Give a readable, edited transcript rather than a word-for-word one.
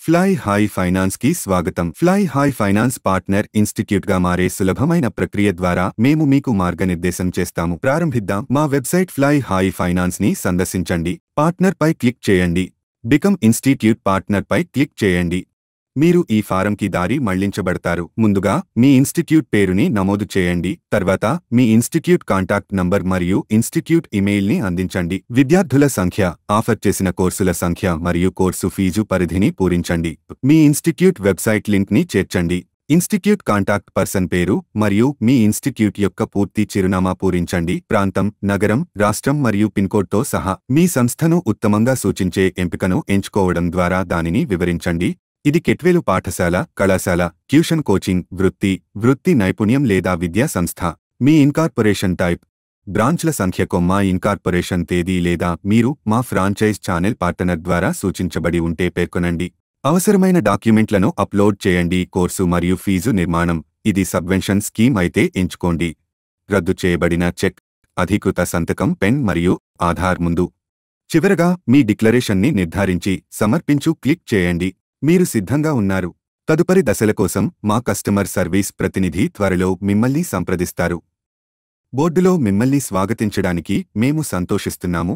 Fly high finance కి స్వాగతం. Fly high finance partner institute గా మారే సులభమైన ప్రక్రియ ద్వారా మేము మీకు మార్గనిర్దేశం చేస్తాము. ప్రారంభిద్దాం. మా వెబ్సైట్ ఫ్లై హై ఫైనాన్స్ ని సందర్శించండి. పార్ట్నర్ పై క్లిక్ చేయండి. బికమ్ ఇన్స్టిట్యూట్ పార్ట్నర్ పై క్లిక్ చేయండి. మీరు ఈ ఫారంకి దారి మళ్లించబడతారు. ముందుగా మీ ఇన్స్టిట్యూట్ పేరుని నమోదు చేయండి. తర్వాత మీ ఇన్స్టిట్యూట్ కాంటాక్ట్ నంబర్ మరియు ఇన్స్టిట్యూట్ ఇమెయిల్ని అందించండి. విద్యార్థుల సంఖ్య, ఆఫర్ చేసిన కోర్సుల సంఖ్య మరియు కోర్సు ఫీజు పరిధిని పూరించండి. మీ ఇన్స్టిట్యూట్ వెబ్సైట్ లింక్ని చేర్చండి. ఇన్స్టిట్యూట్ కాంటాక్ట్ పర్సన్ పేరు మరియు మీ ఇన్స్టిట్యూట్ యొక్క పూర్తి చిరునామా పూరించండి. ప్రాంతం, నగరం, రాష్ట్రం మరియు పిన్కోడ్తో సహా మీ సంస్థను ఉత్తమంగా సూచించే ఎంపికను ఎంచుకోవడం ద్వారా దానిని వివరించండి. ఇది కెట్వేలు పాఠశాల, కళాశాల, ట్యూషన్ కోచింగ్, వృత్తి నైపుణ్యం లేదా విద్యా సంస్థ. మీ ఇన్కార్పొరేషన్ టైప్, బ్రాంచ్ల సంఖ్య, మా ఇన్కార్పొరేషన్ తేదీ లేదా మీరు మా ఫ్రాంచైజ్ ఛానల్ పార్ట్నర్ ద్వారా సూచించబడి ఉంటే పేర్కొనండి. అవసరమైన డాక్యుమెంట్లను అప్లోడ్ చేయండి. కోర్సు మరియు ఫీజు నిర్మాణం. ఇది సబ్వెన్షన్ స్కీమ్ అయితే ఎంచుకోండి. రద్దు చేయబడిన చెక్, అధికృత సంతకం, పెన్ మరియు ఆధార్ ముందు. చివరగా మీ డిక్లరేషన్ని నిర్ధారించి సమర్పించు క్లిక్ చేయండి. మీరు సిద్ధంగా ఉన్నారు. తదుపరి దశల కోసం మా కస్టమర్ సర్వీస్ ప్రతినిధి త్వరలో మిమ్మల్ని సంప్రదిస్తారు. బోర్డులో మిమ్మల్ని స్వాగతించడానికి మేము సంతోషిస్తున్నాము.